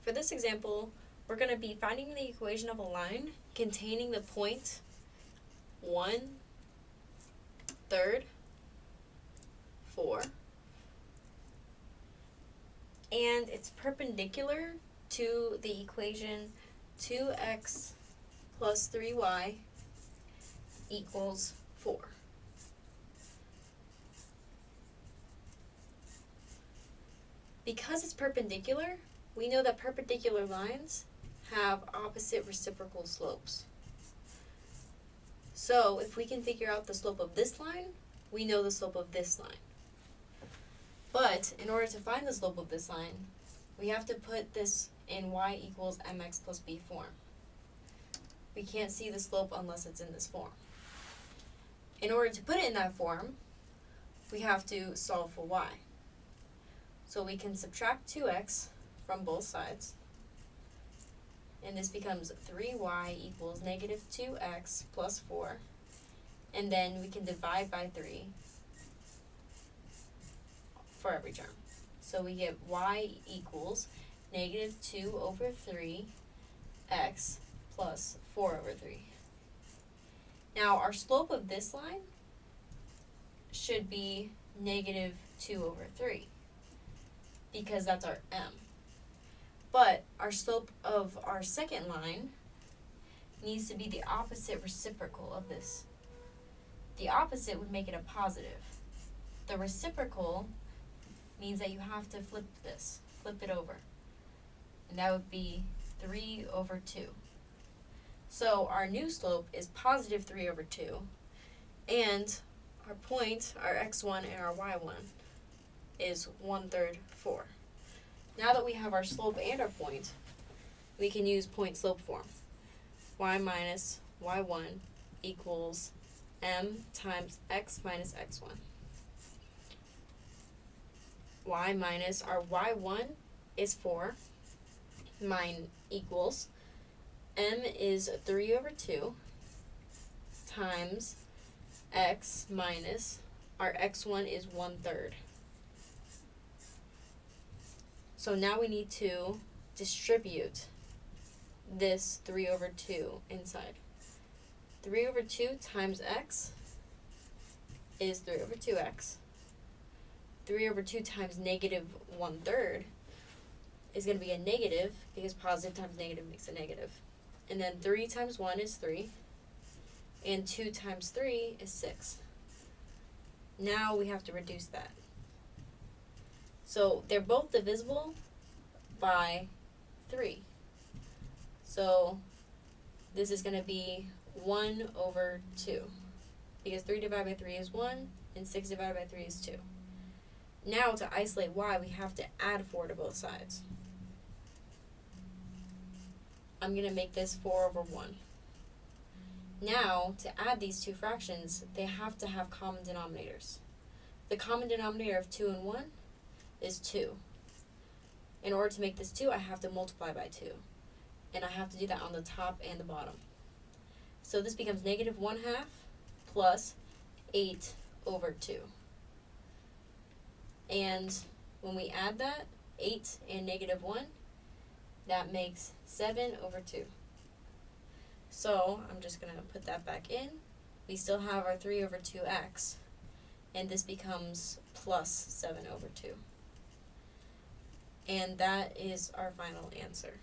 For this example, we're going to be finding the equation of a line containing the point 1/3, 4, and it's perpendicular to the equation 2x plus 3y equals 4. Because it's perpendicular, we know that perpendicular lines have opposite reciprocal slopes. So if we can figure out the slope of this line, we know the slope of this line. But in order to find the slope of this line, we have to put this in y equals mx plus b form. We can't see the slope unless it's in this form. In order to put it in that form, we have to solve for y. So we can subtract 2x from both sides, and this becomes 3y equals negative 2x plus 4, and then we can divide by 3 for every term. So we get y equals negative 2 over 3x plus 4 over 3. Now our slope of this line should be negative 2 over 3 because that's our m. But our slope of our second line needs to be the opposite reciprocal of this. The opposite would make it a positive. The reciprocal means that you have to flip it over. And that would be 3 over 2. So our new slope is positive 3 over 2. And our point, our x1 and our y1, is 1/3, 4. Now that we have our slope and our point, we can use point-slope form. Y minus y1 equals m times x minus x1. Y minus our y1 is 4. Mine equals m is 3 over 2 times x minus our x1 is 1/3. So now we need to distribute this 3 over 2 inside. 3 over 2 times x is 3 over 2x. 3 over 2 times negative 1/3 is going to be a negative because positive times negative makes a negative. And then 3 times 1 is 3. And 2 times 3 is 6. Now we have to reduce that. So they're both divisible by 3. So this is going to be 1 over 2. Because 3 divided by 3 is 1, and 6 divided by 3 is 2. Now to isolate y, we have to add 4 to both sides. I'm going to make this 4 over 1. Now, to add these two fractions, they have to have common denominators. The common denominator of 2 and 1 is 2. In order to make this 2, I have to multiply by 2. And I have to do that on the top and the bottom. So this becomes negative 1/2 plus 8 over 2. And when we add that, 8 and negative 1, that makes 7 over 2. So I'm just going to put that back in. We still have our 3 over 2x. And this becomes plus 7 over 2. And that is our final answer.